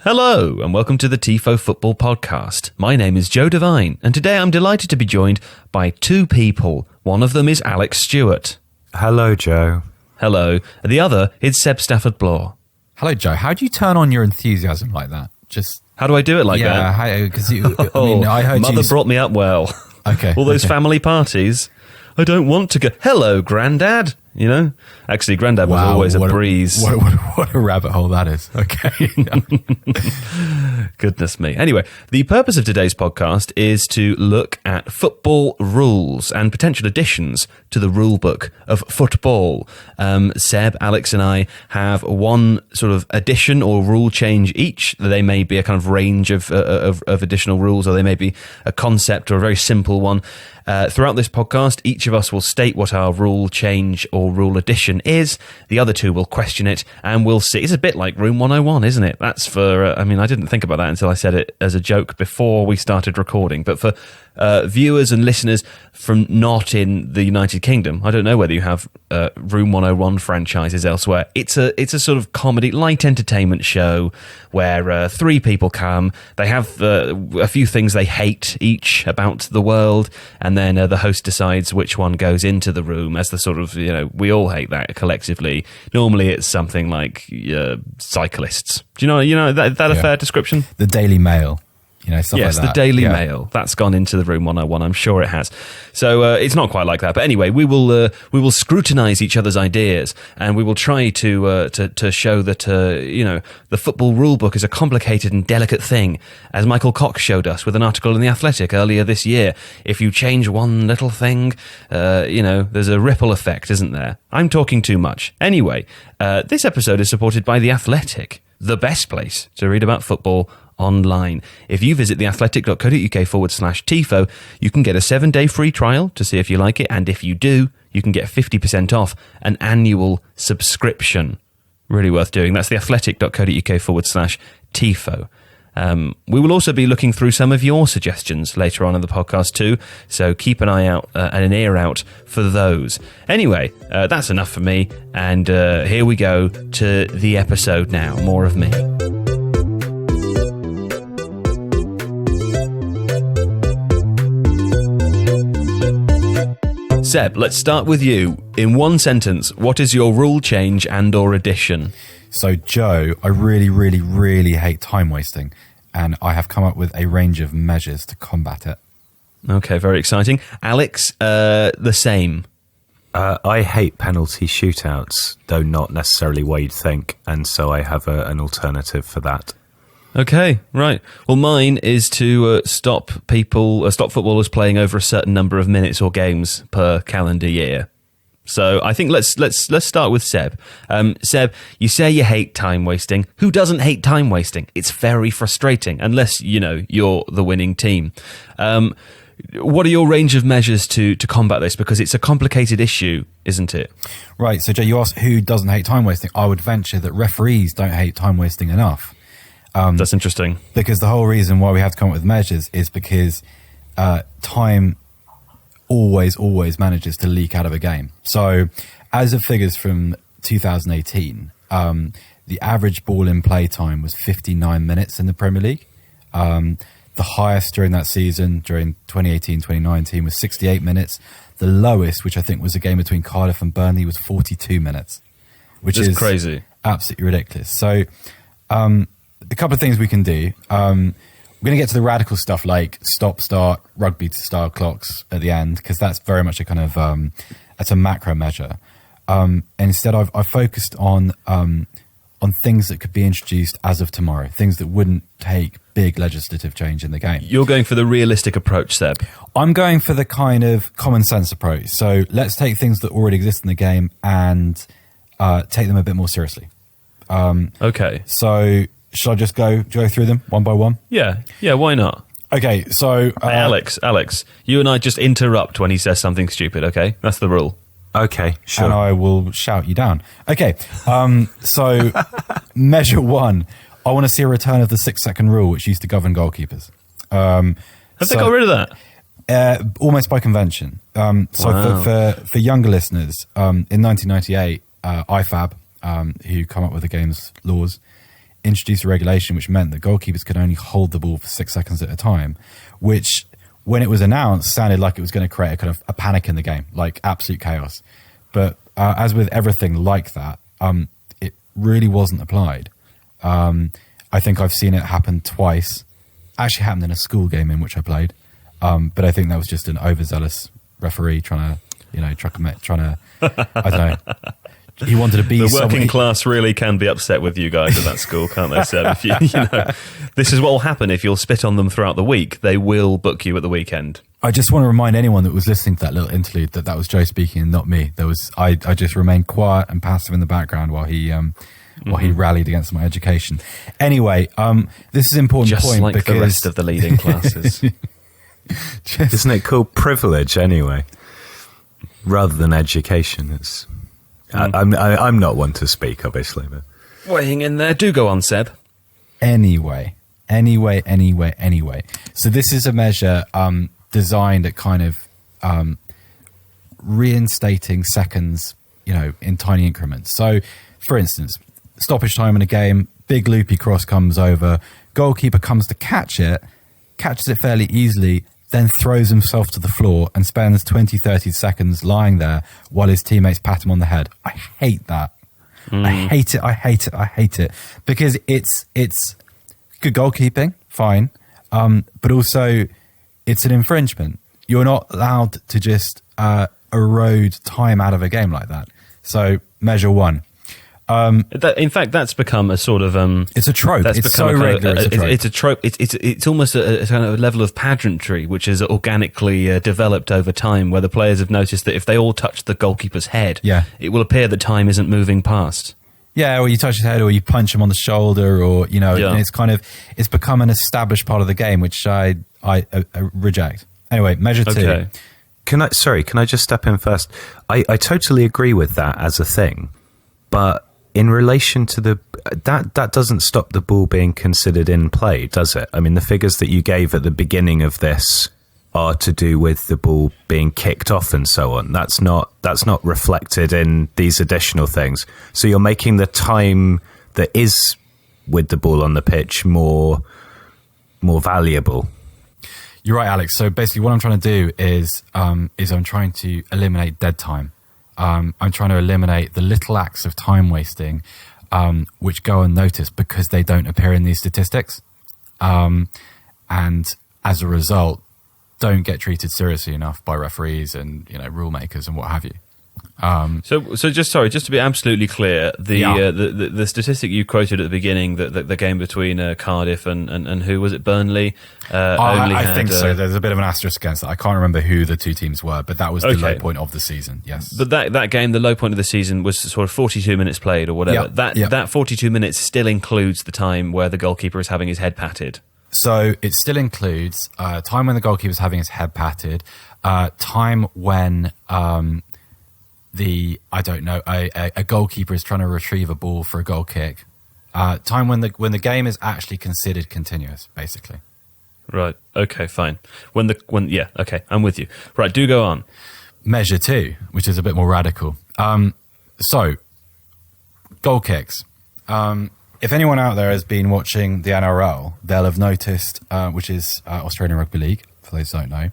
Hello, and welcome to the Tifo Football Podcast. My name is Joe Devine, and today I'm delighted to be joined by two people. One of them is Alex Stewart. Hello, Joe. Hello. And the other is Seb Stafford-Bloor. Hello, Joe. How do you turn on your enthusiasm like that? How do I do it like that? Yeah, because I heard Mother brought me up well. Okay. All those family parties. I don't want to go. Hello, Grandad. You know? Actually, Grandad was always a breeze. What a rabbit hole that is. Okay. Goodness me. Anyway, the purpose of today's podcast is to look at football rules and potential additions to the rule book of football. Seb, Alex and I have one sort of addition or rule change each. They may be a kind of range of additional rules, or they may be a concept or a very simple one. Throughout this podcast, each of us will state what our rule change or rule addition is. The other two will question it, and we'll see. It's a bit like Room 101, isn't it? That's for, I didn't think about that until I said it as a joke before we started recording. But for viewers and listeners from not in the United Kingdom, I don't know whether you have Room 101 franchises elsewhere. It's a sort of comedy, light entertainment show where three people come. They have a few things they hate each about the world, and then the host decides which one goes into the room as the sort of, we all hate that collectively. Normally it's something like cyclists. Do you know that a fair description? The Daily Mail. Stuff like that. Yes, the Daily Mail. That's gone into the Room 101. I'm sure it has. So it's not quite like that. But anyway, we will scrutinise each other's ideas, and we will try to show that the football rule book is a complicated and delicate thing, as Michael Cox showed us with an article in The Athletic earlier this year. If you change one little thing, there's a ripple effect, isn't there? I'm talking too much. Anyway, this episode is supported by The Athletic, the best place to read about football online. If you visit theathletic.co.uk/Tifo, you can get a 7-day free trial to see if you like it, and if you do, you can get 50% off an annual subscription. Really worth doing. That's theathletic.co.uk/Tifo. We will also be looking through some of your suggestions later on in the podcast too, so keep an eye out and an ear out for those. Anyway, that's enough for me, and here we go to the episode now. More of me. Seb, let's start with you. In one sentence, what is your rule change and or addition? So, Joe, I really, really, really hate time wasting, and I have come up with a range of measures to combat it. Okay, very exciting. Alex, the same. I hate penalty shootouts, though not necessarily what you'd think, and so I have an alternative for that. Okay, right. Well, mine is to stop footballers playing over a certain number of minutes or games per calendar year. So I think let's start with Seb. Seb, you say you hate time wasting. Who doesn't hate time wasting? It's very frustrating, unless you're the winning team. What are your range of measures to combat this? Because it's a complicated issue, isn't it? Right. So, Joe, you asked who doesn't hate time wasting. I would venture that referees don't hate time wasting enough. That's interesting. Because the whole reason why we have to come up with measures is because time always manages to leak out of a game. So as of figures from 2018, the average ball in play time was 59 minutes in the Premier League. The highest during that season, during 2018-2019, was 68 minutes. The lowest, which I think was a game between Cardiff and Burnley, was 42 minutes, which is crazy. Absolutely ridiculous. So a couple of things we can do. We're going to get to the radical stuff like stop-start, rugby-style clocks at the end, because that's very much a kind of that's a macro measure. Instead, I've focused on things that could be introduced as of tomorrow, things that wouldn't take big legislative change in the game. You're going for the realistic approach, Seb. I'm going for the kind of common sense approach. So let's take things that already exist in the game and take them a bit more seriously. Okay. So should I just go through them one by one? Yeah, why not? Okay, so... Alex, you and I just interrupt when he says something stupid, okay? That's the rule. Okay, sure. And I will shout you down. Okay, so measure one, I want to see a return of the 6-second rule, which used to govern goalkeepers. Have they got rid of that? Almost by convention. Wow. For younger listeners, in 1998, ifab, who come up with the game's laws, introduced a regulation which meant that goalkeepers could only hold the ball for 6 seconds at a time, which, when it was announced, sounded like it was going to create a kind of a panic in the game, like absolute chaos. But as with everything like that, it really wasn't applied. I think I've seen it happen twice. Actually happened in a school game in which I played. But I think that was just an overzealous referee trying to, I don't know. He wanted to be the working class really can be upset with you guys at that school, can't they, Seb? If this is what will happen if you'll spit on them throughout the week. They will book you at the weekend. I just want to remind anyone that was listening to that little interlude that was Joe speaking and not me. I just remained quiet and passive in the background while he rallied against my education. Anyway, this is an important just point like because the rest of the leading classes. Isn't it called privilege anyway, rather than education? It's. I'm not one to speak, obviously, but Weighing in there. Do go on, Seb. Anyway. So this is a measure designed at kind of reinstating seconds, in tiny increments. So, for instance, stoppage time in a game, big loopy cross comes over, goalkeeper comes to catch it, catches it fairly easily, then throws himself to the floor and spends 20, 30 seconds lying there while his teammates pat him on the head. I hate that. I hate it. Because it's good goalkeeping, fine, but also it's an infringement. You're not allowed to just erode time out of a game like that. So, measure one. In fact, that's become a sort of it's a trope. It's so regular. It's a trope. It's almost a kind of level of pageantry which is organically developed over time, where the players have noticed that if they all touch the goalkeeper's head, it will appear that time isn't moving past. Yeah, or you touch his head, or you punch him on the shoulder, or and it's become an established part of the game, which I reject. Anyway, measure two. Can I just step in first? I totally agree with that as a thing, but in relation to that doesn't stop the ball being considered in play, does it? I mean, the figures that you gave at the beginning of this are to do with the ball being kicked off and so on. That's not reflected in these additional things. So you're making the time that is with the ball on the pitch more valuable. You're right, Alex. So basically what I'm trying to do is I'm trying to eliminate dead time. I'm trying to eliminate the little acts of time wasting which go unnoticed because they don't appear in these statistics, and as a result don't get treated seriously enough by referees and rule makers and what have you. So just to be absolutely clear, the statistic you quoted at the beginning, the game between Cardiff and who was it, Burnley? I think so. There's a bit of an asterisk against that. I can't remember who the two teams were, but that was the low point of the season. Yes, but that game, the low point of the season was sort of 42 minutes played or whatever. That 42 minutes still includes the time where the goalkeeper is having his head patted. So it still includes time when the goalkeeper is having his head patted, time when a goalkeeper is trying to retrieve a ball for a goal kick, time when the game is actually considered continuous, basically. Right. Okay. Fine. Okay. I'm with you. Right. Do go on. Measure two, which is a bit more radical. So, goal kicks. If anyone out there has been watching the NRL, they'll have noticed, which is Australian Rugby League, for those who don't know,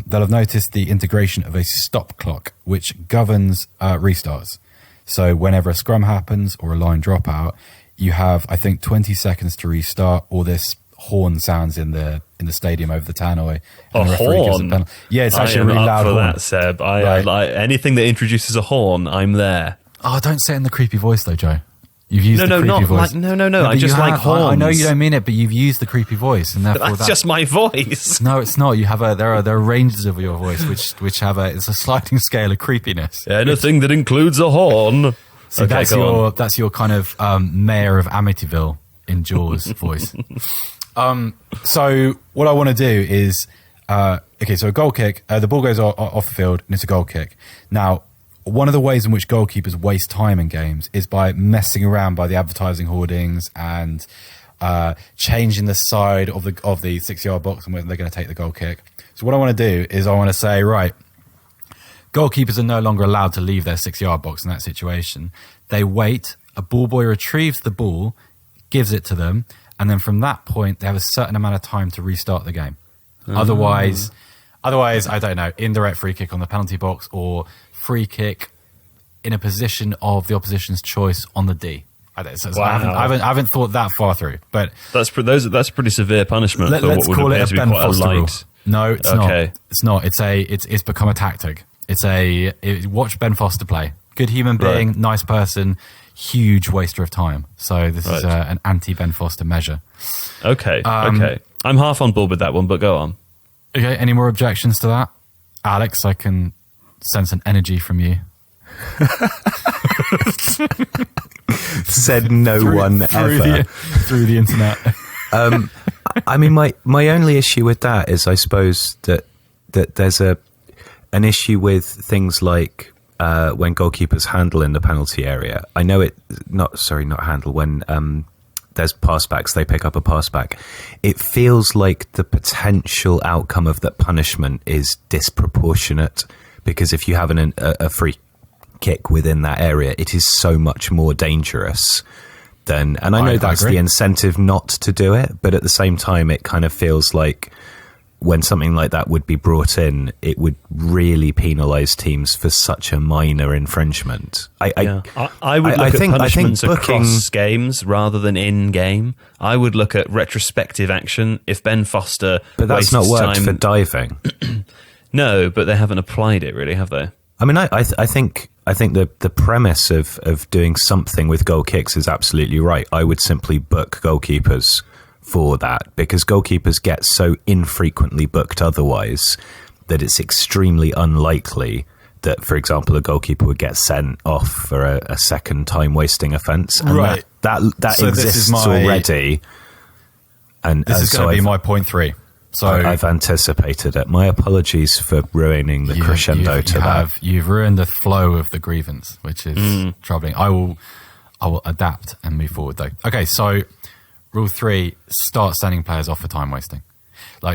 they'll have noticed the integration of a stop clock, which governs restarts. So whenever a scrum happens or a line dropout, you have, I think, 20 seconds to restart, or this horn sounds in the stadium over the tannoy. And a horn? Yeah, it's actually a really loud horn. That, Seb. I like anything that introduces a horn, I'm there. Oh, don't say it in the creepy voice, though, Joe. You've used the creepy voice. No. I just like horns. I know you don't mean it, but you've used the creepy voice, and therefore that's just my voice. No, it's not. You have there are ranges of your voice which have it's a sliding scale of creepiness. Anything that includes a horn. So that's your kind of mayor of Amityville in Jaws voice. So what I want to do is so a goal kick. The ball goes off the field, and it's a goal kick. Now, one of the ways in which goalkeepers waste time in games is by messing around by the advertising hoardings and changing the side of the 6-yard box and when they're going to take the goal kick. So what I want to do is I want to say, right, goalkeepers are no longer allowed to leave their 6-yard box in that situation. They wait, a ball boy retrieves the ball, gives it to them, and then from that point, they have a certain amount of time to restart the game. Otherwise, I don't know, indirect free kick on the penalty box or free kick in a position of the opposition's choice on the D. I haven't thought that far through, but that's pretty severe punishment. Let's call it a Ben Foster rule. No, it's not. It's not. It's become a tactic. Watch Ben Foster play. Good human being, nice person, huge waster of time. So this is an anti-Ben Foster measure. Okay. I'm half on board with that one, but go on. Okay. Any more objections to that, Alex? I can sense an energy from you. Said no one ever through the internet. I mean, my only issue with that is, I suppose that there's an issue with things like when goalkeepers handle in the penalty area. I know not handle, when there's pass backs, they pick up a pass back. It feels like the potential outcome of that punishment is disproportionate, because if you have a free kick within that area, it is so much more dangerous than, and I know that's the incentive not to do it, but at the same time, it kind of feels like when something like that would be brought in, it would really penalise teams for such a minor infringement. I would look at punishments across games rather than in game. I would look at retrospective action. If Ben Foster, but that's not worked for diving. No, but they haven't applied it really, have they? I mean, I think the premise of doing something with goal kicks is absolutely right. I would simply book goalkeepers for that, because goalkeepers get so infrequently booked otherwise that it's extremely unlikely that, for example, a goalkeeper would get sent off for a second time wasting offence. And that so exists already. And this is going to be my point 3. So I've anticipated it. My apologies for ruining the crescendo to that. You've ruined the flow of the grievance, which is troubling. I will adapt and move forward, though. Okay, so rule 3: start sending players off for time wasting.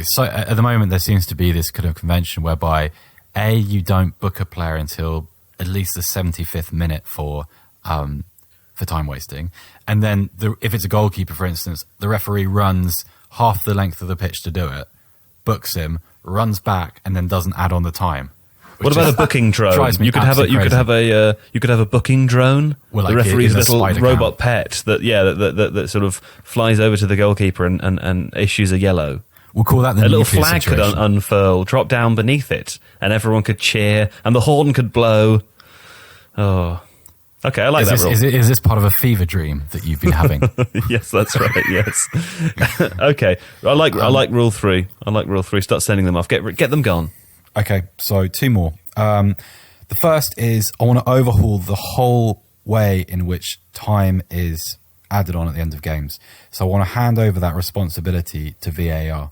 So at the moment, there seems to be this kind of convention whereby you don't book a player until at least the 75th minute for time wasting, and then if it's a goalkeeper, for instance, the referee runs half the length of the pitch to do it, books him, runs back, and then doesn't add on the time. What about a booking drone? You could have a booking drone. Well, the referee's little robot pet that sort of flies over to the goalkeeper and issues a yellow. We'll call that the a little flag situation. Could unfurl, drop down beneath it, and everyone could cheer, and the horn could blow. Oh. Okay, I like that rule. Is this part of a fever dream that you've been having? Yes, that's right. Yes. Okay, I like rule 3. I like rule 3. Start sending them off. Get them gone. Okay, so 2 more. The first is I want to overhaul the whole way in which time is added on at the end of games. So I want to hand over that responsibility to VAR.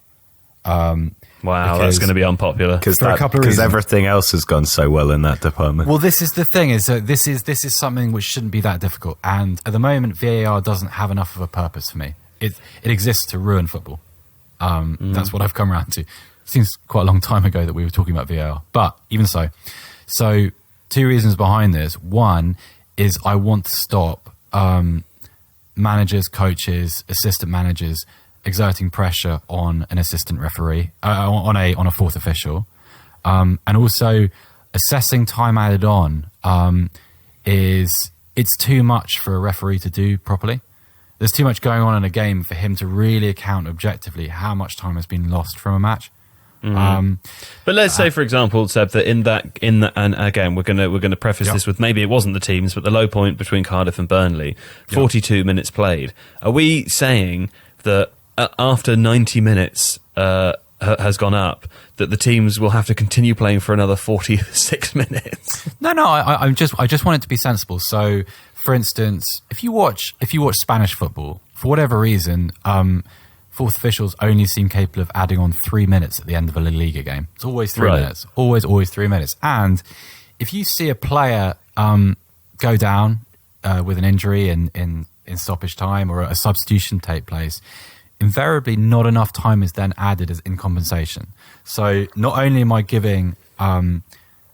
Wow, that's going to be unpopular because everything else has gone so well in that department. Well, this is the thing: is that this is something which shouldn't be that difficult. And at the moment, VAR doesn't have enough of a purpose for me. It exists to ruin football. That's what I've come around to. Seems quite a long time ago that we were talking about VAR, but even so. So 2 reasons behind this. One is I want to stop managers, coaches, assistant managers exerting pressure on an assistant referee, on a fourth official, and also assessing time added on it's too much for a referee to do properly. There's too much going on in a game for him to really account objectively how much time has been lost from a match. But let's say, for example, Seb, that in that, and again, we're going to preface this with maybe it wasn't the teams, but the low point between Cardiff and Burnley, 42 minutes played. Are we saying that after 90 minutes has gone up, that the teams will have to continue playing for another 46 minutes? No. I just want it to be sensible. So, for instance, if you watch Spanish football, for whatever reason, fourth officials only seem capable of adding on 3 minutes at the end of a La Liga game. It's always 3 minutes. Always 3 minutes. And if you see a player go down with an injury in stoppage time, or a substitution take place, invariably not enough time is then added as in compensation. So not only am I giving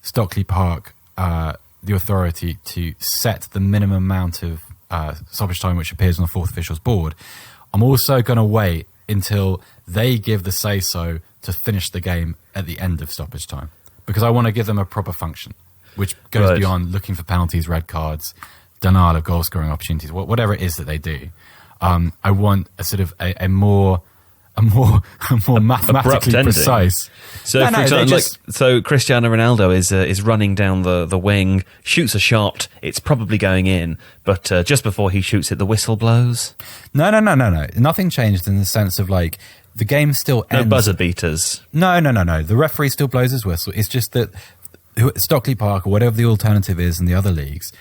Stockley Park the authority to set the minimum amount of stoppage time, which appears on the fourth official's board, I'm also going to wait until they give the say-so to finish the game at the end of stoppage time, because I want to give them a proper function, which goes beyond looking for penalties, red cards, denial of goal-scoring opportunities, whatever it is that they do. I want a sort of a more mathematically precise. So, for example, so Cristiano Ronaldo is running down the wing, shoots a shot. It's probably going in, but just before he shoots it, the whistle blows. No. Nothing changed in the sense of like the game still ends. No buzzer beaters. No. The referee still blows his whistle. It's just that Stockley Park or whatever the alternative is in the other leagues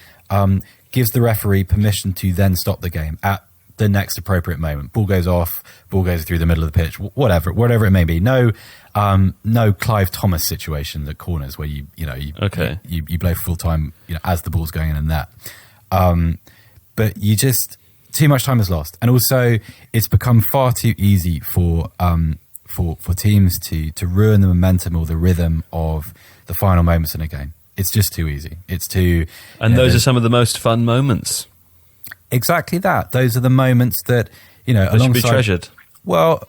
gives the referee permission to then stop the game at the next appropriate moment. Ball goes off, ball goes through the middle of the pitch, whatever it may be. No Clive Thomas situation at corners where you blow full time, as the ball's going in and that. But you just, too much time is lost, and also it's become far too easy for teams to ruin the momentum or the rhythm of the final moments in a game. It's just too easy. It's too, and those are some of the most fun moments. Exactly that. Those are the moments that, they should be treasured. Well,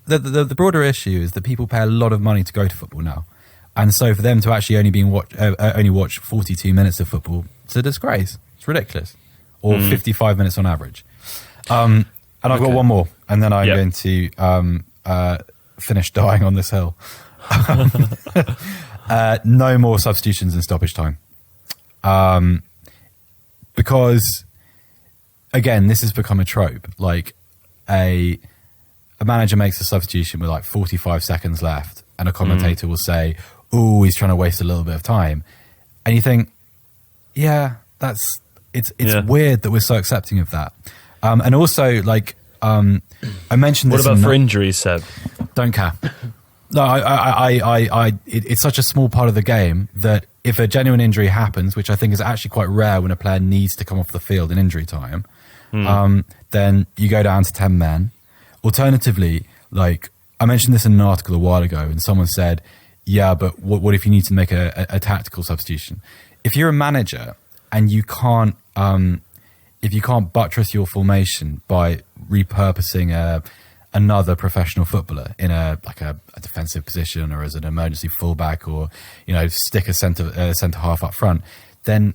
the broader issue is that people pay a lot of money to go to football now. And so for them to actually only watch 42 minutes of football, it's a disgrace. It's ridiculous. Or 55 minutes on average. And I've got one more, and then I'm going to finish dying on this hill. No more substitutions in stoppage time. Because, again, this has become a trope. Like a manager makes a substitution with like 45 seconds left, and a commentator will say, "Oh, he's trying to waste a little bit of time," and you think, "Yeah, it's weird that we're so accepting of that." And also, like I mentioned, this. What about for injuries, Seb? Don't care. No, it's such a small part of the game that if a genuine injury happens, which I think is actually quite rare when a player needs to come off the field in injury time, then you go down to 10 men. Alternatively, like I mentioned this in an article a while ago, and someone said, yeah, but what if you need to make a tactical substitution? If you're a manager and you can't buttress your formation by repurposing another professional footballer in a defensive position or as an emergency fullback, or stick a centre half up front, then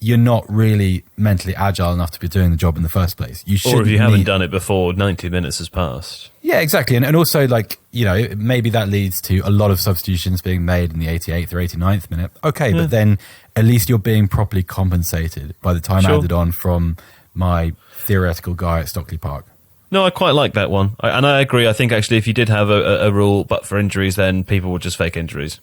you're not really mentally agile enough to be doing the job in the first place. Or if you haven't done it before 90 minutes has passed. Yeah, exactly. And also, maybe that leads to a lot of substitutions being made in the 88th or 89th minute. Okay, but then at least you're being properly compensated by the time added on from my theoretical guy at Stockley Park. No, I quite like that one. And I agree. I think actually if you did have a rule but for injuries, then people would just fake injuries.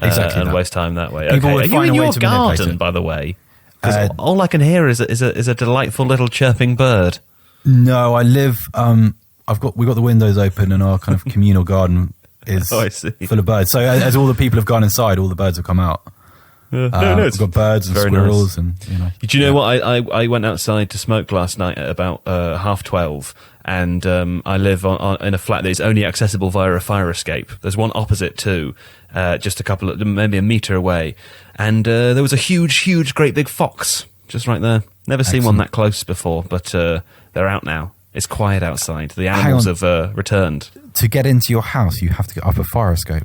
Exactly. And waste time that way. People okay. would Are you find in a way your to manipulate garden, it. by the way? Because all I can hear is a delightful little chirping bird. No, I live. We got the windows open, and our kind of communal garden is full of birds. So as all the people have gone inside, all the birds have come out. We've got birds and squirrels, nice. and Do you know what? I went outside to smoke last night at about 12:30, and I live in a flat that is only accessible via a fire escape. There's one opposite too, just maybe a metre away, and there was a huge, great big fox just right there. Never seen one that close before, but they're out now. It's quiet outside. The animals have returned. To get into your house, you have to get up a fire escape.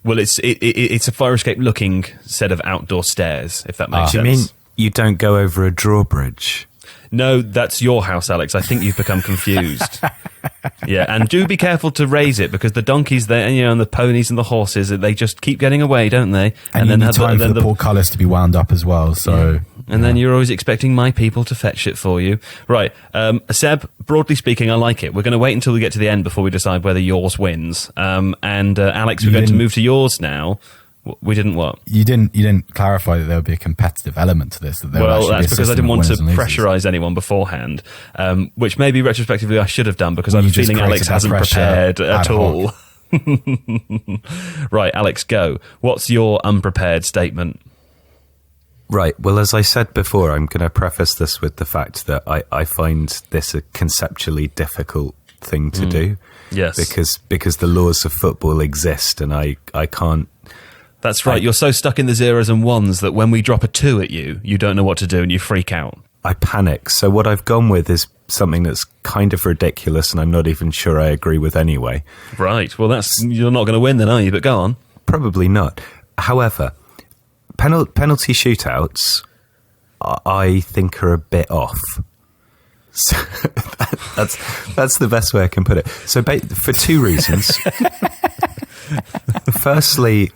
Well, it's a fire escape looking set of outdoor stairs, if that makes sense. Do you mean you don't go over a drawbridge? No, that's your house, Alex. I think you've become confused. Yeah, and do be careful to raise it, because the donkeys there, and the ponies and the horses, they just keep getting away, don't they? And then you need time for the portcullis to be wound up as well. So, yeah. And then you're always expecting my people to fetch it for you. Right, Seb, broadly speaking, I like it. We're going to wait until we get to the end before we decide whether yours wins. And Alex, we're going to move to yours now. We didn't what? You didn't clarify that there would be a competitive element to this. That's because I didn't want to pressurise anyone beforehand, which maybe retrospectively I should have done, because I'm feeling Alex hasn't prepared at all. Right, Alex, go. What's your unprepared statement? Right. Well, as I said before, I'm going to preface this with the fact that I find this a conceptually difficult thing to do. Yes. Because the laws of football exist, and I can't. That's right. You're so stuck in the zeros and ones that when we drop a 2 at you, you don't know what to do and you freak out. I panic. So what I've gone with is something that's kind of ridiculous, and I'm not even sure I agree with anyway. Right. Well, you're not going to win then, are you? But go on. Probably not. However, penalty shootouts, I think, are a bit off. So that's the best way I can put it. So for two reasons. Firstly,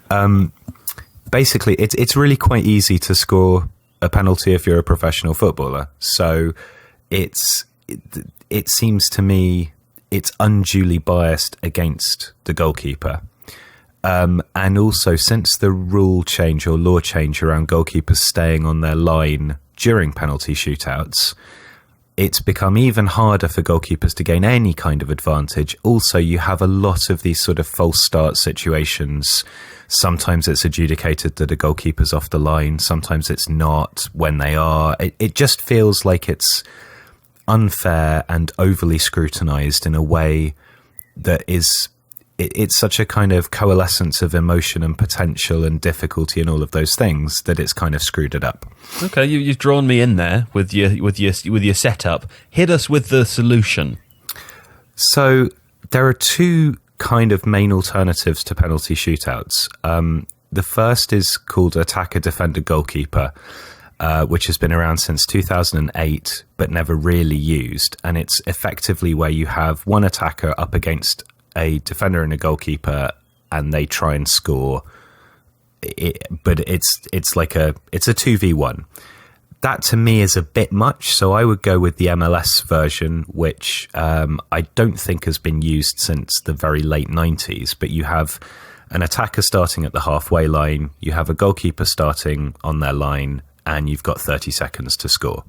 basically, it's really quite easy to score a penalty if you're a professional footballer. So it seems to me it's unduly biased against the goalkeeper. And also, since the rule change or law change around goalkeepers staying on their line during penalty shootouts, it's become even harder for goalkeepers to gain any kind of advantage. Also, you have a lot of these sort of false start situations. Sometimes it's adjudicated that a goalkeeper's off the line. Sometimes it's not when they are. It just feels like it's unfair and overly scrutinized in a way that is... It's such a kind of coalescence of emotion and potential and difficulty and all of those things that it's kind of screwed it up. Okay, you've drawn me in there with your setup. Hit us with the solution. So there are two kind of main alternatives to penalty shootouts. The first is called attacker, defender, goalkeeper, which has been around since 2008 but never really used. And it's effectively where you have one attacker up against a defender and a goalkeeper, and they try and score. But it's like a 2v1. That to me is a bit much, so I would go with the MLS version, which I don't think has been used since the very late 90s. But you have an attacker starting at the halfway line, you have a goalkeeper starting on their line, and you've got 30 seconds to score.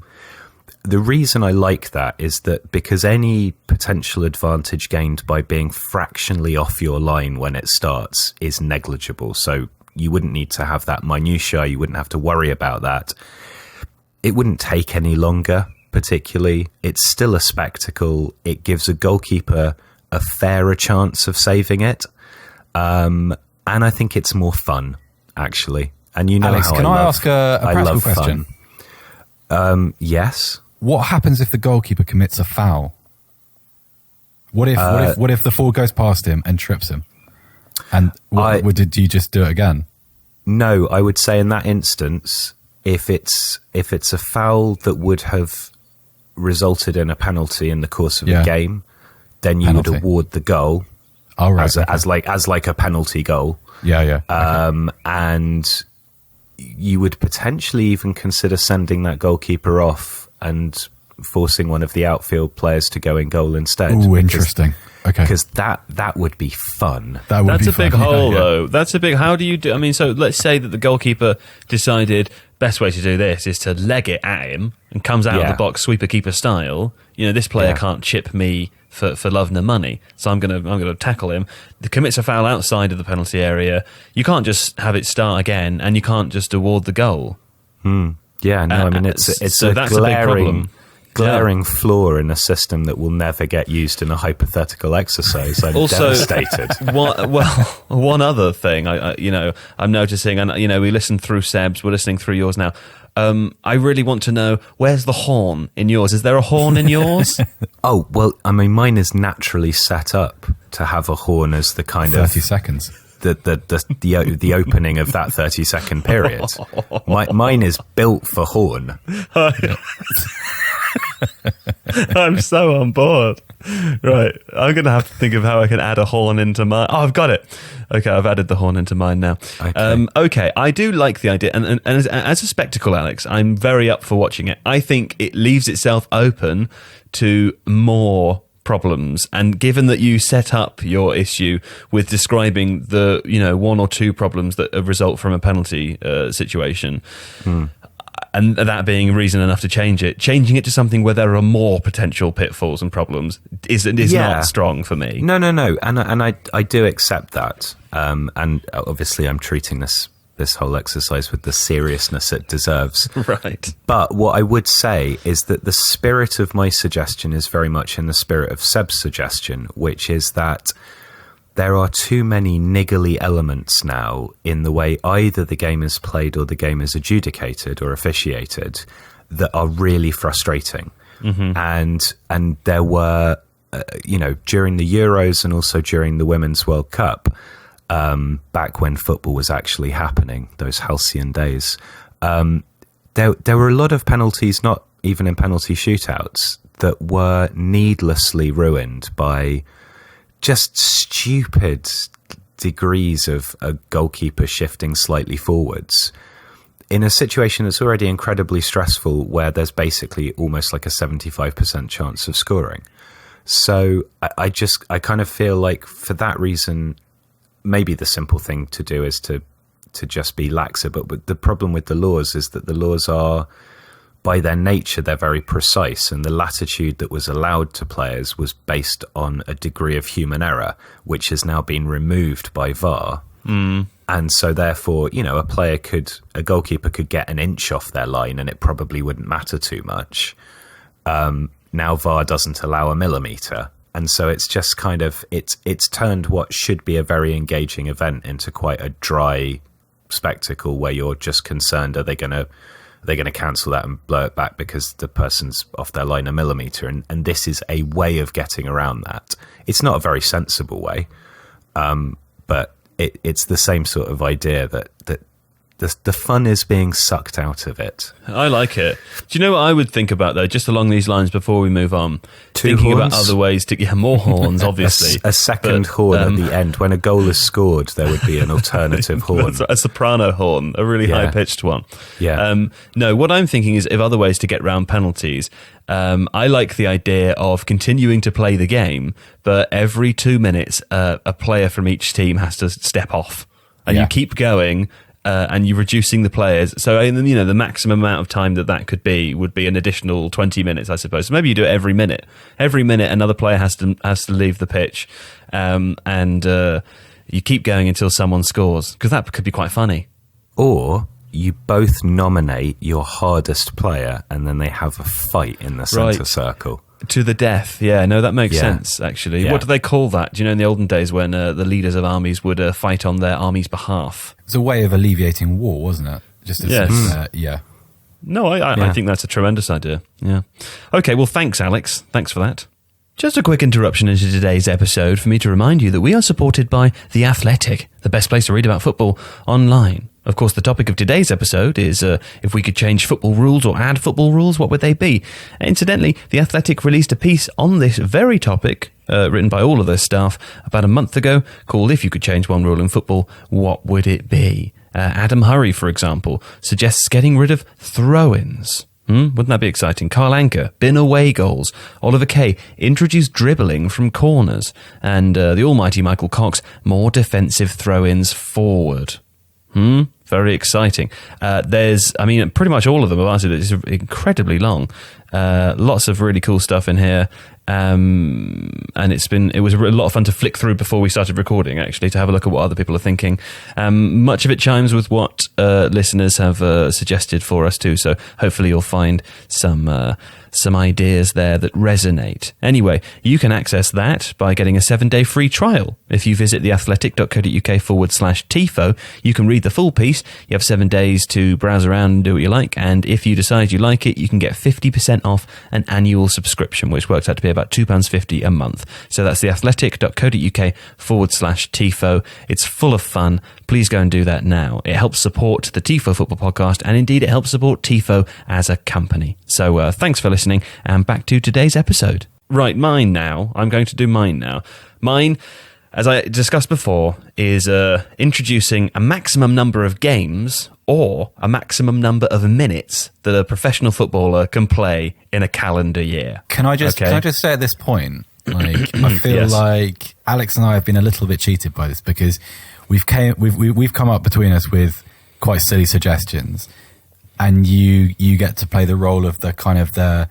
The reason I like that is that because any potential advantage gained by being fractionally off your line when it starts is negligible. So you wouldn't need to have that minutiae. You wouldn't have to worry about that. It wouldn't take any longer, particularly. It's still a spectacle. It gives a goalkeeper a fairer chance of saving it. And I think it's more fun, actually. And you know, Alex, how can I ask a I practical love question? Fun. Yes. What happens if the goalkeeper commits a foul? What if the ball goes past him and trips him? And do you just do it again? No, I would say in that instance, if it's a foul that would have resulted in a penalty in the course of a game, then you would award the goal as like a penalty goal. Yeah. And you would potentially even consider sending that goalkeeper off and forcing one of the outfield players to go in goal instead. Ooh, interesting. Okay. Because that would be fun. That's a big hole, though. That's a big... How do you do... I mean, so let's say that the goalkeeper decided best way to do this is to leg it at him and comes out of the box sweeper-keeper style. You know, this player can't chip me for love nor money, so I'm gonna tackle him. He commits a foul outside of the penalty area. You can't just have it start again, and you can't just award the goal. Yeah, no, I mean, it's so a that's a big problem. Glaring flaw in a system that will never get used in a hypothetical exercise. I'm devastated. One other thing, I'm noticing, and we listened through Seb's, we're listening through yours now. I really want to know, where's the horn in yours? Is there a horn in yours? Oh, well, I mean, mine is naturally set up to have a horn as the kind 30 seconds. The opening of that 30-second period. Mine is built for horn. I'm so on board. Right, I'm going to have to think of how I can add a horn into mine. Oh, I've got it. Okay, I've added the horn into mine now. Okay, I do like the idea. And as a spectacle, Alex, I'm very up for watching it. I think it leaves itself open to more problems, and given that you set up your issue with describing the one or two problems that result from a penalty situation, and that being reason enough to changing it to something where there are more potential pitfalls and problems is not strong for me. No, and I do accept that, and obviously I'm treating this whole exercise with the seriousness it deserves. Right. But what I would say is that the spirit of my suggestion is very much in the spirit of Seb's suggestion, which is that there are too many niggly elements now in the way either the game is played or the game is adjudicated or officiated that are really frustrating. And there were, during the Euros and also during the Women's World Cup, back when football was actually happening, those halcyon days, there were a lot of penalties, not even in penalty shootouts, that were needlessly ruined by just stupid degrees of a goalkeeper shifting slightly forwards in a situation that's already incredibly stressful, where there's basically almost like a 75% chance of scoring. So I kind of feel like, for that reason, maybe the simple thing to do is to just be laxer. But the problem with the laws is that the laws are, by their nature, they're very precise, and the latitude that was allowed to players was based on a degree of human error, which has now been removed by VAR. And so therefore, a goalkeeper could get an inch off their line and it probably wouldn't matter too much. Now VAR doesn't allow a millimetre. And so it's just kind of, it's turned what should be a very engaging event into quite a dry spectacle, where you're just concerned, are they going to cancel that and blow it back because the person's off their line a millimetre? And this is a way of getting around that. It's not a very sensible way, but it's the same sort of idea that the fun is being sucked out of it. I like it. Do you know what I would think about, though, just along these lines before we move on? Thinking horns? About other ways to get more horns, obviously. A second horn at the end. When a goal is scored, there would be an alternative horn. A soprano horn, a really high-pitched one. Yeah. No, what I'm thinking is of other ways to get around penalties. I like the idea of continuing to play the game, but every 2 minutes, a player from each team has to step off. And you keep going, and you're reducing the players. So, the maximum amount of time that could be would be an additional 20 minutes, I suppose. So maybe you do it every minute. Every minute, another player has to leave the pitch, and you keep going until someone scores, because that could be quite funny. Or you both nominate your hardest player, and then they have a fight in the centre circle. To the death, yeah. No, that makes sense, actually. Yeah. What do they call that? Do you know, in the olden days when the leaders of armies would fight on their army's behalf? It's a way of alleviating war, wasn't it? Yes. No, I think that's a tremendous idea. Yeah. Okay, well, thanks, Alex. Thanks for that. Just a quick interruption into today's episode for me to remind you that we are supported by The Athletic, the best place to read about football online. Of course, the topic of today's episode is if we could change football rules or add football rules, what would they be? Incidentally, The Athletic released a piece on this very topic, written by all of their staff, about a month ago, called If You Could Change One Rule in Football, What Would It Be? Adam Hurrey, for example, suggests getting rid of throw-ins. Wouldn't that be exciting? Carl Anker, bin away goals. Oliver Kay, introduce dribbling from corners. And the almighty Michael Cox, more defensive throw-ins forward. Very exciting. Pretty much all of them, it's incredibly long. Lots of really cool stuff in here. And it was a lot of fun to flick through before we started recording, actually, to have a look at what other people are thinking. Much of it chimes with what listeners have suggested for us too, so hopefully you'll find some ideas there that resonate. Anyway, you can access that by getting a 7-day free trial. If you visit theathletic.co.uk/Tifo, you can read the full piece. You have 7 days to browse around and do what you like, and if you decide you like it, you can get 50% off an annual subscription, which works out to be about £2.50 a month. So that's theathletic.co.uk/Tifo. It's full of fun. Please go and do that now. It helps support the Tifo Football Podcast, and indeed it helps support Tifo as a company. So thanks for listening, and back to today's episode. Right, mine now. I'm going to do mine now. Mine, as I discussed before, is introducing a maximum number of games or a maximum number of minutes that a professional footballer can play in a calendar year. Can I just say at this point, I feel like Alex and I have been a little bit cheated by this, because we've come up between us with quite silly suggestions, and you get to play the role of the kind of the,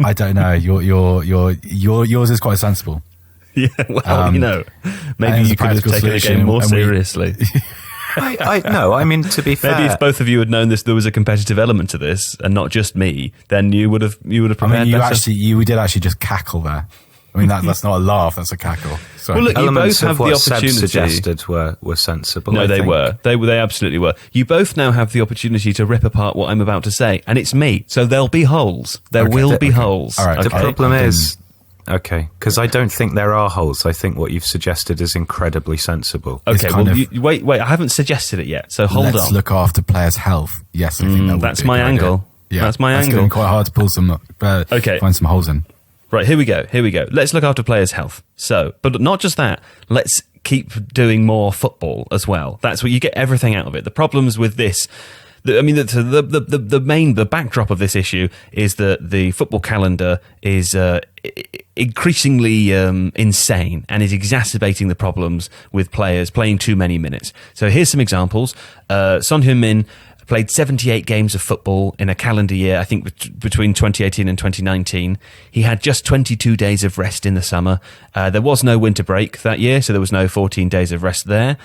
I don't know, yours is quite sensible. Yeah, well, maybe you could have taken the game more seriously. To be fair, maybe if both of you had known there was a competitive element to this, and not just me, then you would have prepared better. We did actually just cackle there. I mean, that's not a laugh, that's a cackle. Sorry. Well, look, you both have the Seb opportunity. Suggested were sensible. No, I they think. were. They absolutely were. You both now have the opportunity to rip apart what I'm about to say, and it's me. So there'll be holes. There will be holes. All right. The problem is, because I don't think there are holes. I think what you've suggested is incredibly sensible. Okay, well, wait. I haven't suggested it yet, so hold on. Let's look after players' health. Yes, I think that's my angle. Yeah, that's my angle. It's angle. getting quite hard to pull some. Find some holes in. Right, here we go. Let's look after players' health. So, but not just that. Let's keep doing more football as well. That's where you get everything out of it. The problems with this, the backdrop of this issue is that the football calendar is increasingly insane and is exacerbating the problems with players playing too many minutes. So here's some examples. Son Heung-min played 78 games of football in a calendar year, I think between 2018 and 2019. He had just 22 days of rest in the summer. There was no winter break that year, so there was no 14 days of rest there.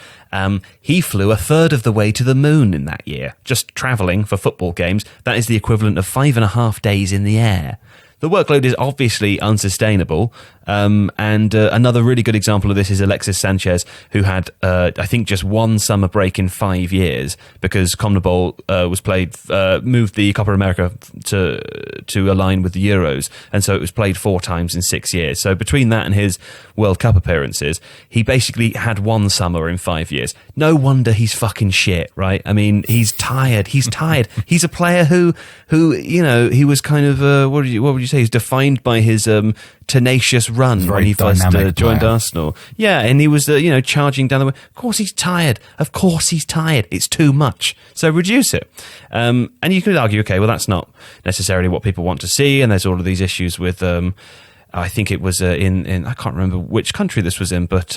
He flew a third of the way to the moon in that year, just travelling for football games. That is the equivalent of 5.5 days in the air. The workload is obviously unsustainable. And another really good example of this is Alexis Sanchez, who had, I think, just one summer break in 5 years because CONMEBOL moved the Copa America to align with the Euros. And so it was played 4 times in 6 years. So between that and his World Cup appearances, he basically had one summer in 5 years. No wonder he's fucking shit, right? I mean, he's tired. He's a player who he was kind of, what would you say? He's defined by his tenacious run when he first joined Arsenal. Yeah, and he was, charging down the way. Of course he's tired. It's too much. So reduce it. And you could argue, okay, well, that's not necessarily what people want to see. And there's all of these issues with, I think it was in I can't remember which country this was in, but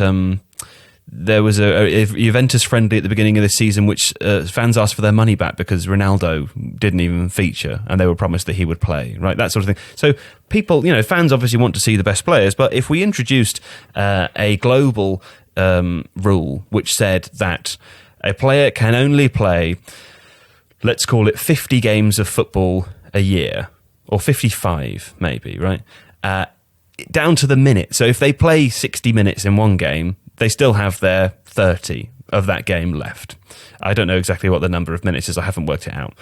there was a Juventus friendly at the beginning of the season which fans asked for their money back because Ronaldo didn't even feature and they were promised that he would play, right? That sort of thing. So people, fans obviously want to see the best players, but if we introduced a global rule which said that a player can only play, let's call it 50 games of football a year, or 55 maybe, right? Down to the minute. So if they play 60 minutes in one game, they still have their 30 of that game left. I don't know exactly what the number of minutes is. I haven't worked it out.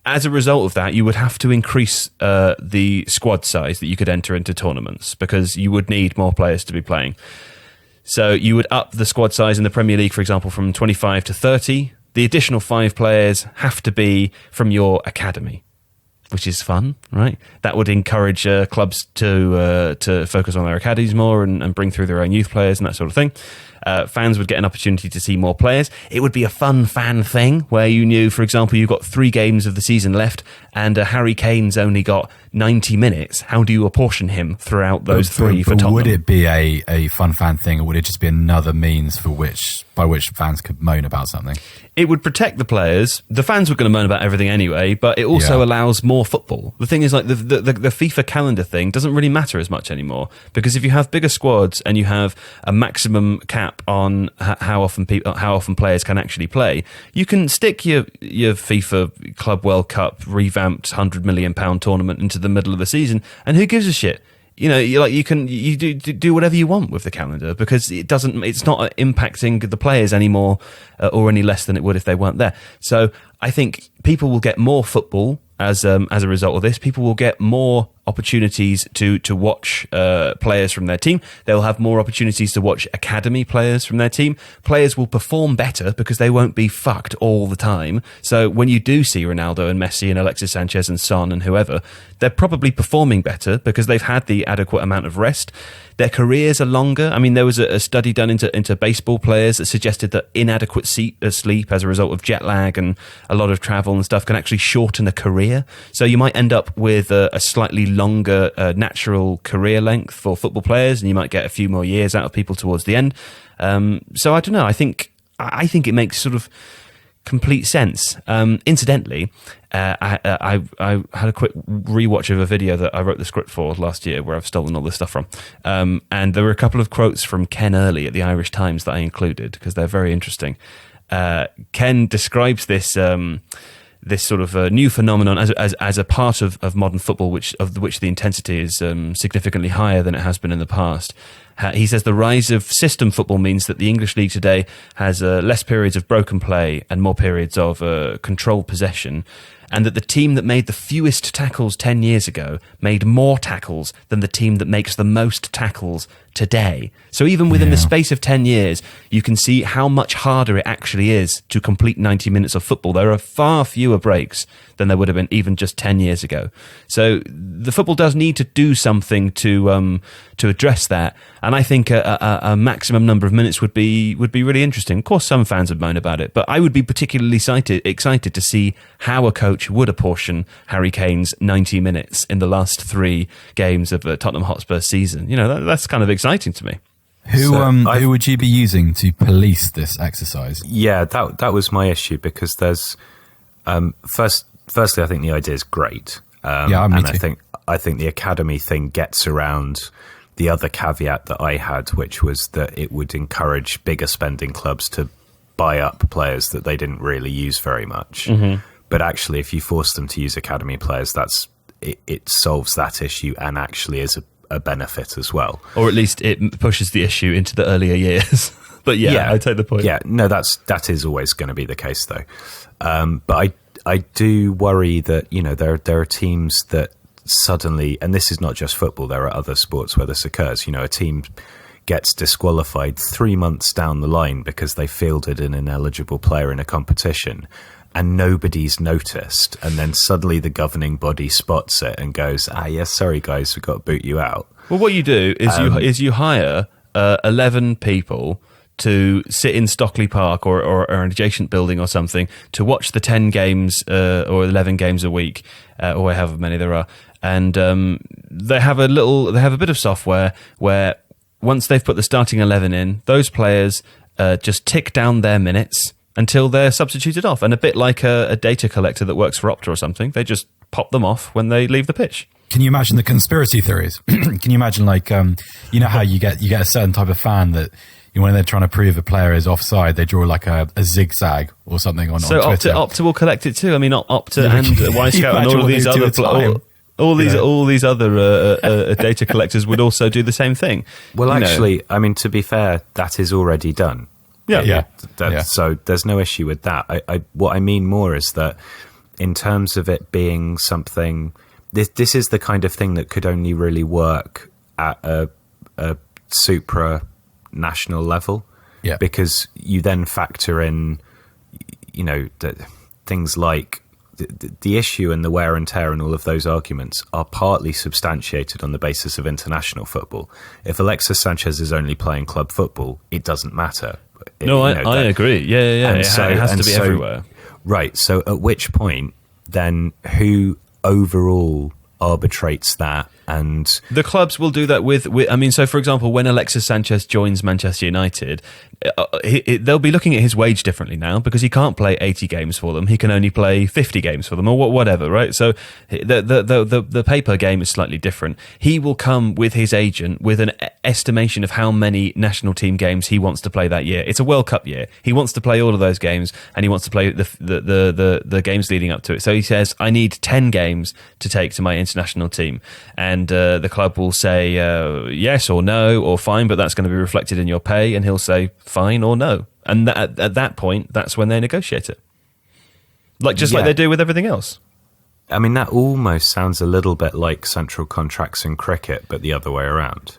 As a result of that, you would have to increase the squad size that you could enter into tournaments because you would need more players to be playing. So you would up the squad size in the Premier League, for example, from 25 to 30. The additional 5 players have to be from your academy, which is fun, right? That would encourage clubs to focus on their academies more and bring through their own youth players and that sort of thing. Fans would get an opportunity to see more players. It would be a fun fan thing where you knew, for example, you've got 3 games of the season left and Harry Kane's only got 90 minutes. How do you apportion him throughout those 3 for Tottenham? Would it be a fun fan thing, or would it just be another means by which fans could moan about something? It would protect the players. The fans were going to moan about everything anyway, but it also allows more football. The thing is, like the FIFA calendar thing doesn't really matter as much anymore because if you have bigger squads and you have a maximum cap on how often players can actually play, you can stick your FIFA Club World Cup revamped £100 million tournament into the middle of the season, and who gives a shit? You do whatever you want with the calendar because it's not impacting the players anymore or any less than it would if they weren't there. So I think people will get more football as a result of this. People will get more opportunities to watch players from their team. They'll have more opportunities to watch academy players from their team. Players will perform better because they won't be fucked all the time. So when you do see Ronaldo and Messi and Alexis Sanchez and Son and whoever, they're probably performing better because they've had the adequate amount of rest. Their careers are longer. I mean, there was a study done into baseball players that suggested that inadequate sleep as a result of jet lag and a lot of travel and stuff can actually shorten a career. So you might end up with a slightly longer natural career length for football players, and you might get a few more years out of people towards the end. So I don't know. I think it makes sort of complete sense. Incidentally, I had a quick rewatch of a video that I wrote the script for last year where I've stolen all this stuff from. And there were a couple of quotes from Ken Early at the Irish Times that I included because they're very interesting. Ken describes this this sort of new phenomenon as a part of modern football, which the intensity is significantly higher than it has been in the past. He says the rise of system football means that the English league today has less periods of broken play and more periods of controlled possession, and that the team that made the fewest tackles 10 years ago made more tackles than the team that makes the most tackles today. So even within the space of 10 years, you can see how much harder it actually is to complete 90 minutes of football. There are far fewer breaks than there would have been even just 10 years ago. So the football does need to do something to address that. And I think a maximum number of minutes would be really interesting. Of course, some fans would moan about it, but I would be particularly excited to see how a coach would apportion Harry Kane's 90 minutes in the last 3 games of Tottenham Hotspur season. You know, that's kind of exciting to me. Who would you be using to police this exercise? Yeah, that was my issue, because there's firstly, I think the idea is great. Me too. I think the academy thing gets around the other caveat that I had, which was that it would encourage bigger spending clubs to buy up players that they didn't really use very much. Mm-hmm. But actually, if you force them to use academy players, it solves that issue and actually is a benefit as well. Or at least it pushes the issue into the earlier years. But yeah, I take the point. Yeah, no, that is always going to be the case, though. But I do worry that, you know, there are teams that suddenly, and this is not just football, there are other sports where this occurs. You know, a team gets disqualified 3 months down the line because they fielded an ineligible player in a competition, and nobody's noticed, and then suddenly the governing body spots it and goes, yes, sorry guys, we've got to boot you out. Well, what you do is you hire 11 people to sit in Stockley Park or an adjacent building or something to watch the 10 games or 11 games a week, or however many there are, and they have a bit of software where once they've put the starting 11 in, those players just tick down their minutes until they're substituted off. And a bit like a data collector that works for Opta or something, they just pop them off when they leave the pitch. Can you imagine the conspiracy theories? Can you imagine, like, you know how you get a certain type of fan that, when they're trying to prove a player is offside, they draw like a zigzag or something on Twitter. Opta will collect it too. I mean, Opta and Wisecout and all of these other all these other data collectors would also do the same thing. Well, actually, I mean, to be fair, that is already done. Yeah. So there's no issue with that. What I mean more is that in terms of it being something, this is the kind of thing that could only really work at a supra-national level. Yeah. Because you then factor in, you know, things like the issue and the wear and tear and all of those arguments are partly substantiated on the basis of international football. If Alexis Sanchez is only playing club football, it doesn't matter. I agree. Yeah. It has to be everywhere. Right. So at which point, then who overall arbitrates that? And the clubs will do that with I mean, so for example, when Alexis Sanchez joins Manchester United, they'll be looking at his wage differently now because he can't play 80 games for them. He can only play 50 games for them or whatever, right? So the paper game is slightly different. He will come with his agent with an estimation of how many national team games he wants to play that year. It's a World Cup year. He wants to play all of those games, and he wants to play the games leading up to it. So he says, I need 10 games to take to my international team. And the club will say yes or no or fine, but that's going to be reflected in your pay, and he'll say fine or no. And at that point, that's when they negotiate it. Like they do with everything else. I mean, that almost sounds a little bit like central contracts in cricket, but the other way around.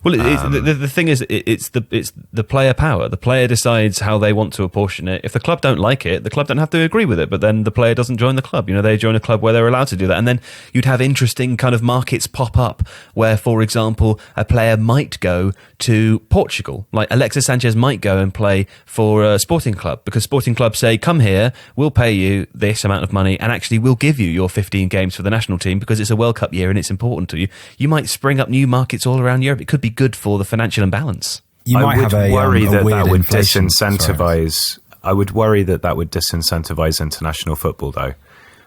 Well, the thing is, it's the player power. The player decides how they want to apportion it. If the club don't like it, the club don't have to agree with it, but then the player doesn't join the club. You know, they join a club where they're allowed to do that. And then you'd have interesting kind of markets pop up where, for example, a player might go to Portugal. Like Alexis Sanchez might go and play for a Sporting Club because Sporting Club say, come here, we'll pay you this amount of money, and actually we'll give you your 15 games for the national team because it's a World Cup year and it's important to you. You might spring up new markets all around Europe. It could be good for the financial imbalance. I would worry that would disincentivize. I would worry that would disincentivize international football, though,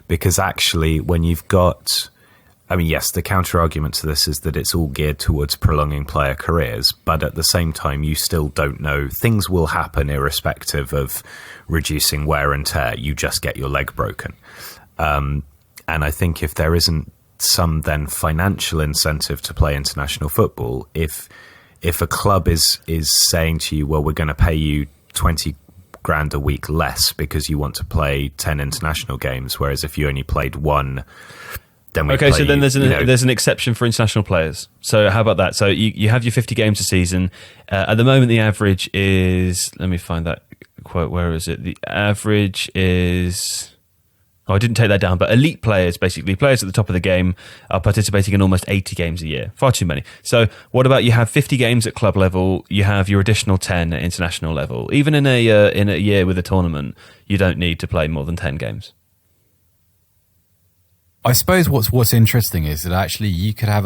because actually, when you've got I mean, yes, the counter argument to this is that it's all geared towards prolonging player careers, but at the same time, you still don't know. Things will happen irrespective of reducing wear and tear. You just get your leg broken. And I think if there isn't some then financial incentive to play international football, if a club is saying to you, well, we're going to pay you 20 grand a week less because you want to play 10 international games, whereas if you only played one, then we okay, play so then you, there's an exception for international players. So how about that? So you have your 50 games a season. At the moment, the average is, let me find that quote, where is it? The average is... Oh, I didn't take that down, but elite players, basically players at the top of the game, are participating in almost 80 games a year. Far too many. So what about you have 50 games at club level, you have your additional 10 at international level. Even in a year with a tournament, you don't need to play more than 10 games. I suppose what's interesting is that actually you could have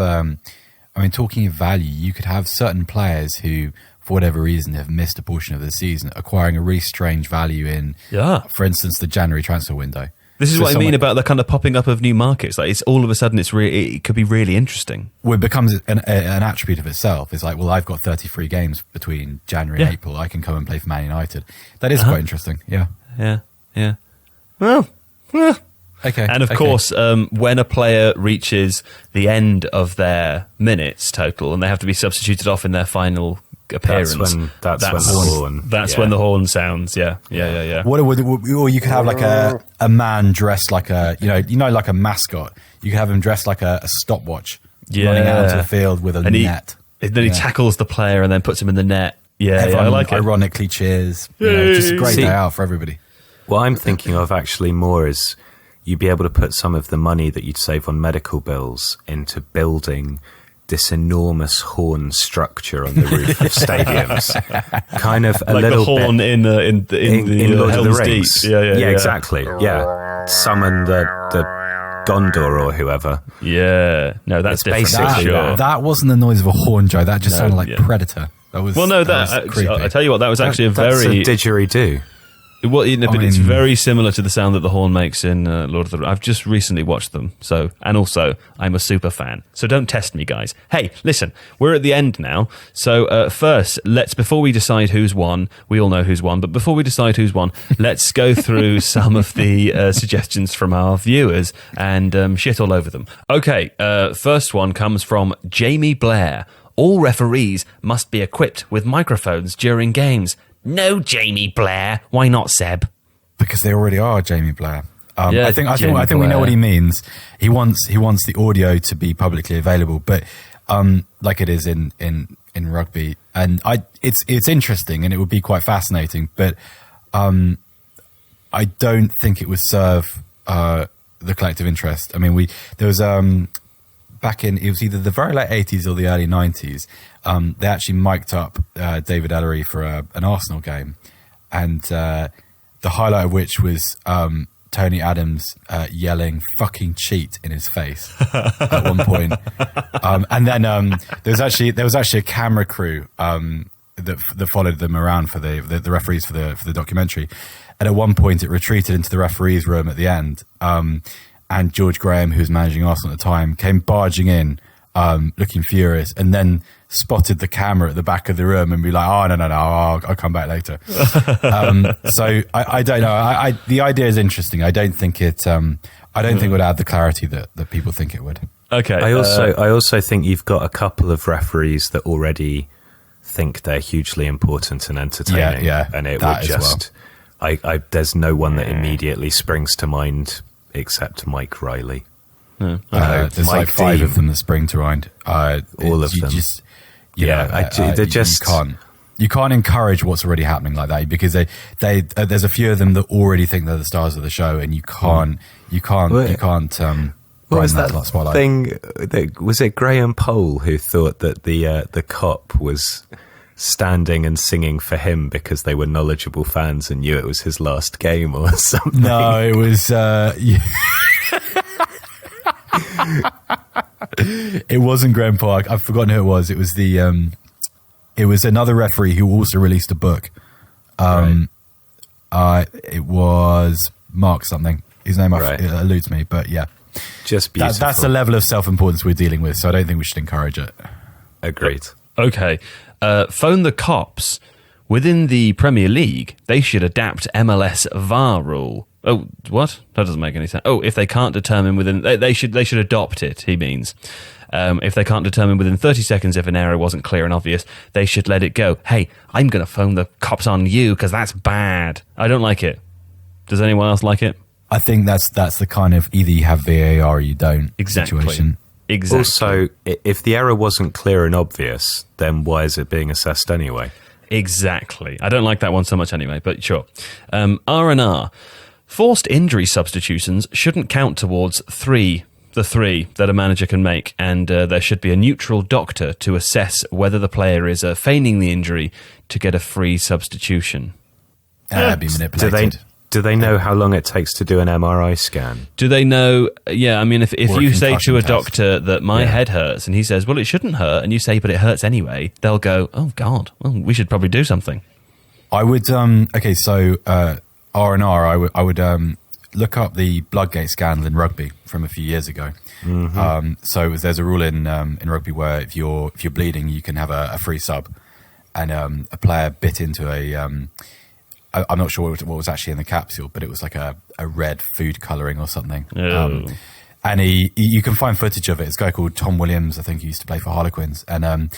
talking of value, you could have certain players who, for whatever reason, have missed a portion of the season, acquiring a really strange value in, for instance, the January transfer window. This is what I mean about the kind of popping up of new markets. Like, it's all of a sudden, it could be really interesting. Well, it becomes an attribute of itself. It's like, well, I've got 33 games between January and April. I can come and play for Man United. That is quite interesting. Yeah. Yeah. Well, okay. And of course, when a player reaches the end of their minutes total and they have to be substituted off in their final appearance, that's when the horn sounds. Yeah. Or you could have like a man dressed like a like a mascot. You could have him dressed like a stopwatch, running out onto the field with a net. Then he tackles the player and then puts him in the net. Everyone I like it. Ironically cheers. Just a great day out for everybody. What I'm thinking of actually more is you'd be able to put some of the money that you'd save on medical bills into building this enormous horn structure on the roof of stadiums, kind of a like little the horn bit in the Lord of the Hell's Rings. Deep. Yeah, exactly. Yeah, summon the Gondor or whoever. Yeah, no, that's different. basically that wasn't the noise of a horn, Joe. That just sounded like Predator. That was I tell you what, that was actually that's a didgeridoo. Well, but it's very similar to the sound that the horn makes in Lord of the Rings. I've just recently watched them, and also I'm a super fan. So don't test me, guys. Hey, listen, we're at the end now. So first, before we decide who's won, we all know who's won, but before we decide who's won, let's go through some of the suggestions from our viewers and shit all over them. Okay, first one comes from Jamie Blair. All referees must be equipped with microphones during games. No, Jamie Blair. Why not, Seb? Because they already are Jamie Blair. I think we know Blair. what he means. He wants the audio to be publicly available, but like it is in rugby, and it's interesting and it would be quite fascinating. But I don't think it would serve the collective interest. I mean, there was back in, it was either the very late 80s or the early 90s. They actually mic'd up David Ellery for an Arsenal game, and the highlight of which was Tony Adams yelling "fucking cheat" in his face at one point. And then there was actually a camera crew that followed them around for the referees for the documentary. And at one point, it retreated into the referees' room at the end. And George Graham, who was managing Arsenal at the time, came barging in, looking furious, and then spotted the camera at the back of the room and be like, "Oh, no, I'll come back later." So I don't know. The idea is interesting. I don't think it would add the clarity that people think it would. Okay. I also think you've got a couple of referees that already think they're hugely important and entertaining. Yeah, and it would just, there's no one that immediately springs to mind except Mike Riley. There's Mike like 5 Dean. of them that spring to mind. All of them. You can't encourage what's already happening like that, because there's a few of them that already think they're the stars of the show, and you can't What was that spotlight thing? Was it Graham Pole who thought that the cop was standing and singing for him because they were knowledgeable fans and knew it was his last game or something? No, it was. It wasn't Graham Pole. I've forgotten who it was. It was it was another referee who also released a book. It was Mark something. His name eludes me, but yeah. Just beautiful. That's the level of self-importance we're dealing with, so I don't think we should encourage it. Agreed. Okay. Phone the cops. Within the Premier League, they should adapt MLS VAR rule. Oh, what? That doesn't make any sense. Oh, if they can't determine within... They should adopt it, he means. If they can't determine within 30 seconds if an error wasn't clear and obvious, they should let it go. Hey, I'm going to phone the cops on you because that's bad. I don't like it. Does anyone else like it? I think that's the kind of either you have VAR or you don't situation. Exactly. Also, if the error wasn't clear and obvious, then why is it being assessed anyway? Exactly. I don't like that one so much anyway, but sure. R&R. Forced injury substitutions shouldn't count towards the three that a manager can make, and there should be a neutral doctor to assess whether the player is feigning the injury to get a free substitution. Be manipulated. Do they know how long it takes to do an MRI scan? Do they know? Yeah, I mean, if you say to a test. doctor that my head hurts and he says, well, it shouldn't hurt, and you say, but it hurts anyway, they'll go, oh, God, well, we should probably do something. I would, okay, so R&R, I would look up the Bloodgate scandal in rugby from a few years ago. Mm-hmm. So there's a rule in rugby where if you're bleeding, you can have a free sub. And a player bit into I'm not sure what was actually in the capsule, but it was like a red food colouring or something. Oh. And you can find footage of it. It's a guy called Tom Williams, I think he used to play for Harlequins. And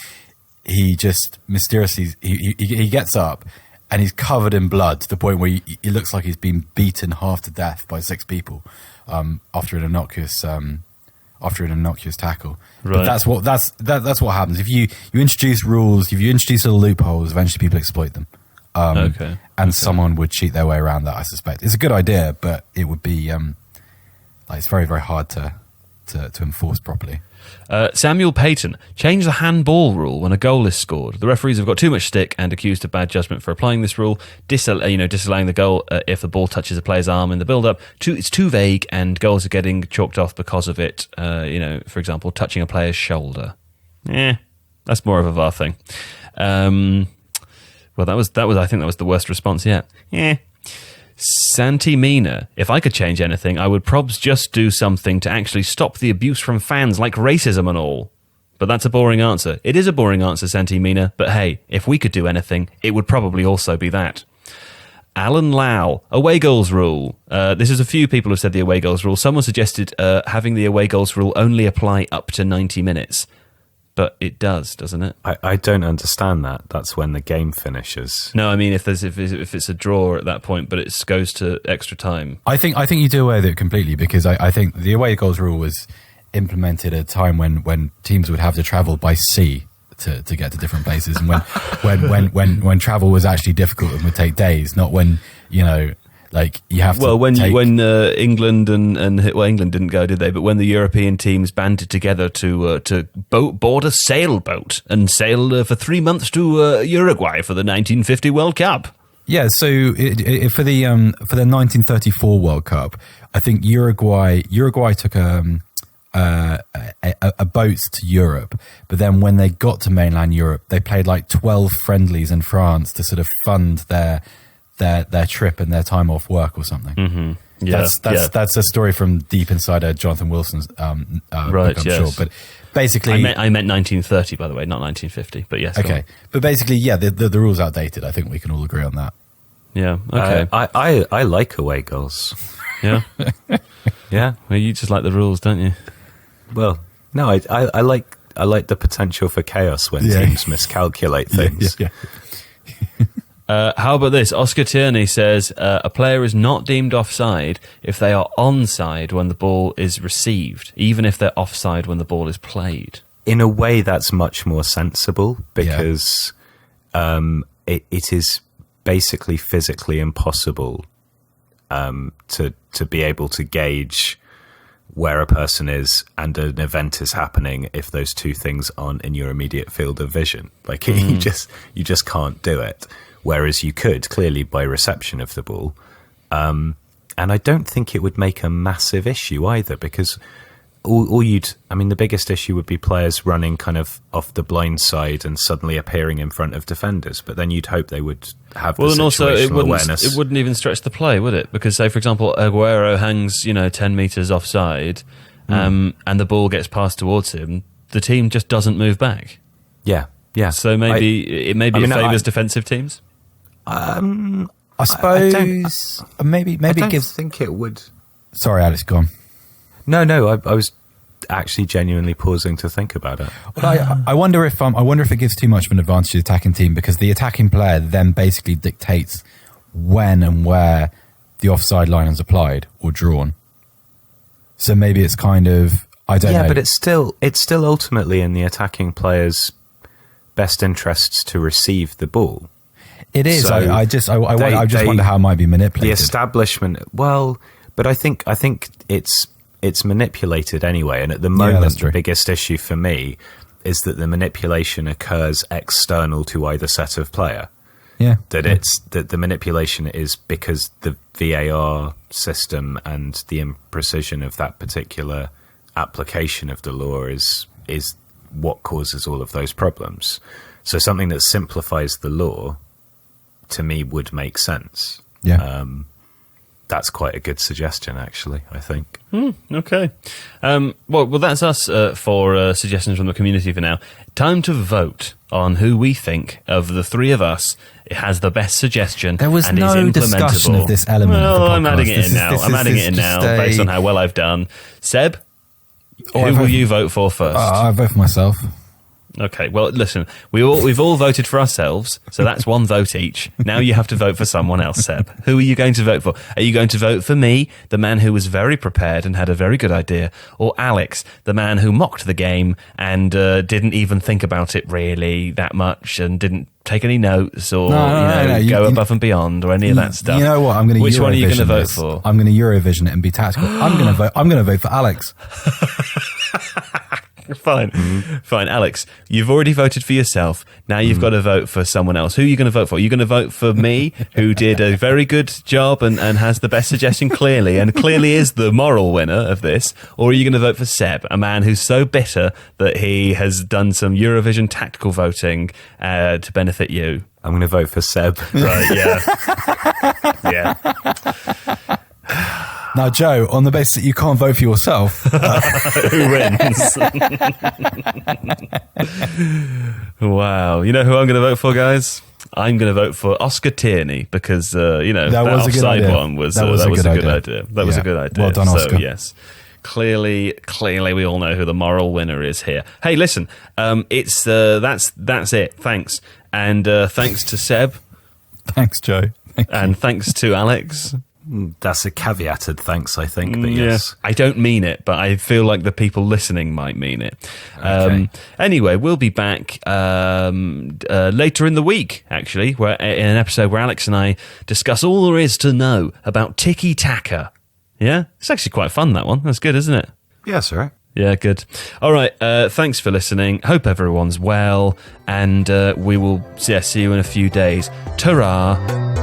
he just mysteriously, he gets up and he's covered in blood to the point where he looks like he's been beaten half to death by 6 people after an innocuous tackle. Right. But that's what happens. If you introduce rules, if you introduce little loopholes, eventually people exploit them. And someone would cheat their way around that, I suspect. It's a good idea, but it would be it's very, very hard to enforce properly. Samuel Payton, change the handball rule when a goal is scored. The referees have got too much stick and accused of bad judgment for applying this rule, disallowing the goal if the ball touches a player's arm in the build-up. It's too vague, and goals are getting chalked off because of it, for example, touching a player's shoulder. That's more of a VAR thing. Well, that was. I think that was the worst response yet. Santi Mina, if I could change anything, I would probs just do something to actually stop the abuse from fans, like racism and all. But that's a boring answer. It is a boring answer, Santi Mina. But hey, if we could do anything, it would probably also be that. Alan Lau, away goals rule. This is a few people who said the away goals rule. Someone suggested having the away goals rule only apply up to 90 minutes. But it does, doesn't it? I don't understand that. That's when the game finishes. No, I mean if it's a draw at that point, but it goes to extra time. I think you do away with it completely, because I think the away goals rule was implemented at a time when teams would have to travel by sea to get to different places, and when travel was actually difficult and would take days, not when like you have to. Well, when England and England didn't go, did they? But when the European teams banded together to board a sailboat and sail for 3 months to Uruguay for the 1950 World Cup. Yeah, so for the 1934 World Cup, I think Uruguay took a boat to Europe, but then when they got to mainland Europe, they played like 12 friendlies in France to sort of fund their trip and their time off work or something. Mm-hmm. Yeah, that's a story from deep inside Jonathan Wilson's book, I'm sure. But basically, I meant 1930, by the way, not 1950. But yes, okay. But basically, yeah, the rule's outdated. I think we can all agree on that. Yeah. Okay. I like away goals. Yeah. Yeah. Well, you just like the rules, don't you? Well, no, I like the potential for chaos when teams miscalculate things. Yeah. How about this? Oscar Tierney says a player is not deemed offside if they are onside when the ball is received, even if they're offside when the ball is played. In a way, that's much more sensible, because it is basically physically impossible to be able to gauge where a person is and an event is happening if those two things aren't in your immediate field of vision. Like you just can't do it. Whereas you could, clearly, by reception of the ball. And I don't think it would make a massive issue either, because the biggest issue would be players running kind of off the blind side and suddenly appearing in front of defenders. But then you'd hope they would have the situational awareness. It wouldn't even stretch the play, would it? Because, say, for example, Aguero hangs, 10 metres offside, and the ball gets passed towards him. The team just doesn't move back. Yeah. So maybe it favours defensive teams. I suppose maybe I it gives. think it would. Sorry, Alex, go on. No, I was actually genuinely pausing to think about it. Well, I wonder if it gives too much of an advantage to the attacking team, because the attacking player then basically dictates when and where the offside line is applied or drawn. So maybe it's kind of, I don't know. Yeah, but it's still ultimately in the attacking player's best interests to receive the ball. It is. So I just wonder how it might be manipulated. The establishment, well, but I think it's manipulated anyway. And at the moment, the biggest issue for me is that the manipulation occurs external to either set of player. Yeah. That the manipulation is because the VAR system and the imprecision of that particular application of the law is what causes all of those problems. So something that simplifies the law, to me, would make sense. Yeah. That's quite a good suggestion, actually, I think. Okay. Well, that's us for suggestions from the community for now. Time to vote on who we think of the three of us has the best suggestion. There was no discussion of this element of the podcast. I'm adding it in now. I'm adding it in now based on how well I've done. Seb, who will you vote for first? I vote for myself. Okay, well, listen, we've all voted for ourselves, so that's one vote each. Now you have to vote for someone else, Seb. Who are you going to vote for? Are you going to vote for me, the man who was very prepared and had a very good idea, or Alex, the man who mocked the game and didn't even think about it really that much and didn't take any notes or go above and beyond or any of that stuff? You know what? I'm going to Which one are you going to vote for? I'm going to Eurovision it and be tactical. I'm going to vote for Alex. Fine. Alex, you've already voted for yourself. Now you've got to vote for someone else. Who are you going to vote for? Are you going to vote for me, who did a very good job and has the best suggestion clearly is the moral winner of this? Or are you going to vote for Seb, a man who's so bitter that he has done some Eurovision tactical voting to benefit you? I'm going to vote for Seb. Right, yeah. Yeah. Now, Joe, on the basis that you can't vote for yourself, who wins? Wow. You know who I'm going to vote for, guys? I'm going to vote for Oscar Tierney because, that offside one was a good idea. That was a good idea. Well done, Oscar. So, yes. Clearly, we all know who the moral winner is here. Hey, listen, it's that's it. Thanks. And thanks to Seb. Thanks, Joe. And thanks to Alex. That's a caveated thanks, I think, but yes. I don't mean it, but I feel like the people listening might mean it. Okay. Anyway, we'll be back later in the week, actually, in an episode where Alex and I discuss all there is to know about tiki-taka. Yeah? It's actually quite fun, that one. That's good, isn't it? Yes, all right. Yeah, good. All right, thanks for listening. Hope everyone's well, and we will see you in a few days. Ta-ra!